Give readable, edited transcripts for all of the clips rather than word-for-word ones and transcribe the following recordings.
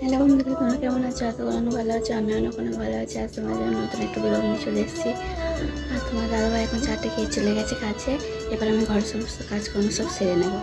Hello বন্ধুরা, তোমরা কেমন আছো? আশা করি অনেক ভালো আছো। আমি অনেক ভালো আছি। আজ তোমার জন্য নতুন একটা ব্লগ নিয়ে চলে এসেছি। আর তোমার দাদাভাই এখন চারটে খেয়ে চলে গেছে কাছে। এবার আমি ঘরের সমস্ত কাজকর্ম সব সেরে নেবো।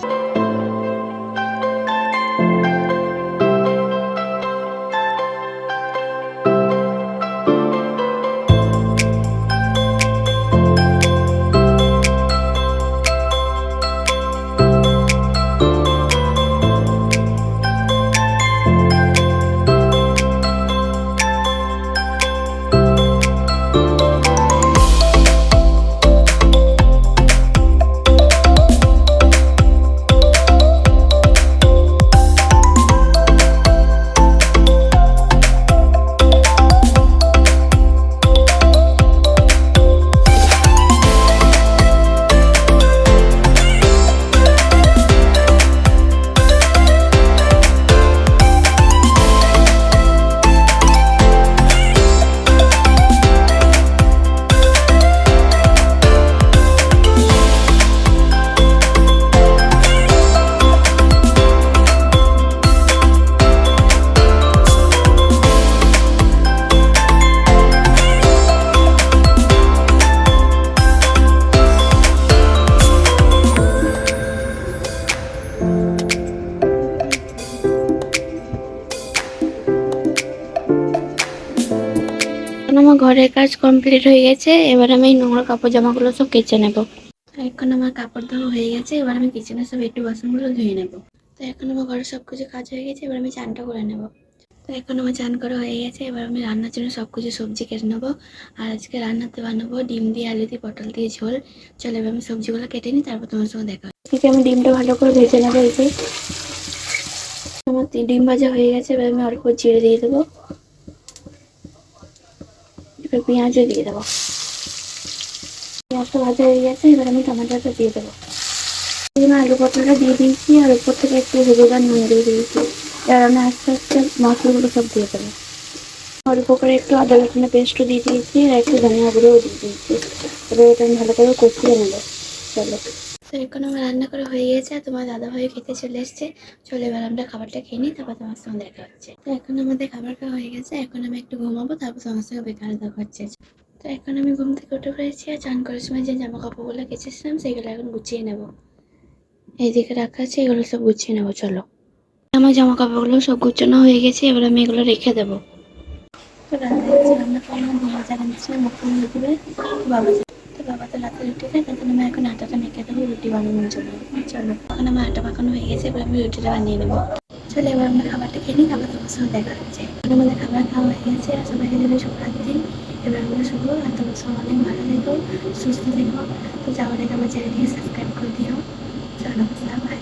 আমার ঘরের কাজ কমপ্লিট হয়ে গেছে। এবার আমি নোংরা কাপড় জামাগুলো সব কেচে নেব। এখন আমার কাপড় ধোয়া হয়ে গেছে। এবার আমি কিচেনে সব একটু বাসনগুলো ধুয়ে নেব। তো এখন আমার ঘরে সব কিছু কাজ হয়ে গেছে। এবার আমি চানটা করে নেব। তো এখন আমার চান করা হয়ে গেছে। এবার আমি রান্নার জন্য সব কিছু সবজি কেটে নেবো। আর আজকে রান্নাতে বানাবো ডিম দিয়ে, আলু দিয়ে, পটল দিয়ে ঝোল। চলো এবার আমি সবজিগুলো কেটে নিই, তারপর তোমার সঙ্গে দেখা হচ্ছে। আমি ডিমটা ভালো করে ভেজে নেবো। এই যে আমার ডিম ভাজা হয়ে গেছে। এবার আমি অল্প জিরে দিয়ে দেবো। এবার পেঁয়াজও দিয়ে দেবো। পেঁয়াজটা ভাজা হয়ে গেছে। এবার আমি টমেটোটা দিয়ে দেবো। আলু পটলটা দিয়ে দিয়েছি, আর উপর থেকে একটু হলুদ আর নুন দিয়ে দিয়েছি। এবার আমি আস্তে আস্তে মশলাগুলো সব দিয়ে দেবো। অল্প করে একটু আদা রসুনের পেস্টও দিয়ে দিয়েছি, আর একটু ধনিয়া গুঁড়োও দিয়ে দিয়েছি। এবার এটা আমি ভালো করে কষিয়ে নেবো। চলো, তো এখন আমার রান্না করা হয়ে গেছে। আর তোমার দাদাভাই খেতে চলে এসছে। চলো এবার আমরা খাবারটা খেয়ে নিই, তারপর তোমার সঙ্গে দেখা হচ্ছে। তো এখন আমাদের খাবার খাওয়া হয়ে গেছে। এখন আমি একটু ঘুমাবো, তারপর তোমার সঙ্গে বেকার দেখা হচ্ছে। তো এখন আমি ঘুম থেকে উঠে পড়েছি। আর চান করার সময় যে জামা কাপড়গুলো কেচেছিলাম সেগুলো এখন গুছিয়ে নেবো। এইদিকে রাখা আছে, এগুলো সব গুছিয়ে নেবো। চলো, আমার জামা কাপড়গুলো সব গুছানো হয়ে গেছে। এবার আমি এগুলো রেখে দেবো। তো রাতে রান্না করলাম, ভাজা রাঁধছিলাম, মুখে দেবে বাবা। তো বাবা তো রাতে রুটি খায়, তার জন্য আমি এখন আটাটা মেখে দেবো রুটি বানানোর জন্য। চলো, এখন আমার আটা পাকানো হয়ে গেছে। এবার আমি রুটিটা বানিয়ে নেবো। চলো এবার আমরা খাবারটা খেয়ে নিই, তারপর তোমার সঙ্গে দেখা হচ্ছে। এখন আমাদের খাবার খাওয়া হয়ে গেছে। আর সবাইকে জানাই শুভরাত্রি। এবার আমরা শুভ। আর তোমার সঙ্গে অনেক ভালো থেকো, সুস্থ থেকো। তো যাওয়ার আগে আমার চ্যানেলটিকে সাবস্ক্রাইব করে দিও। চলো, বাই।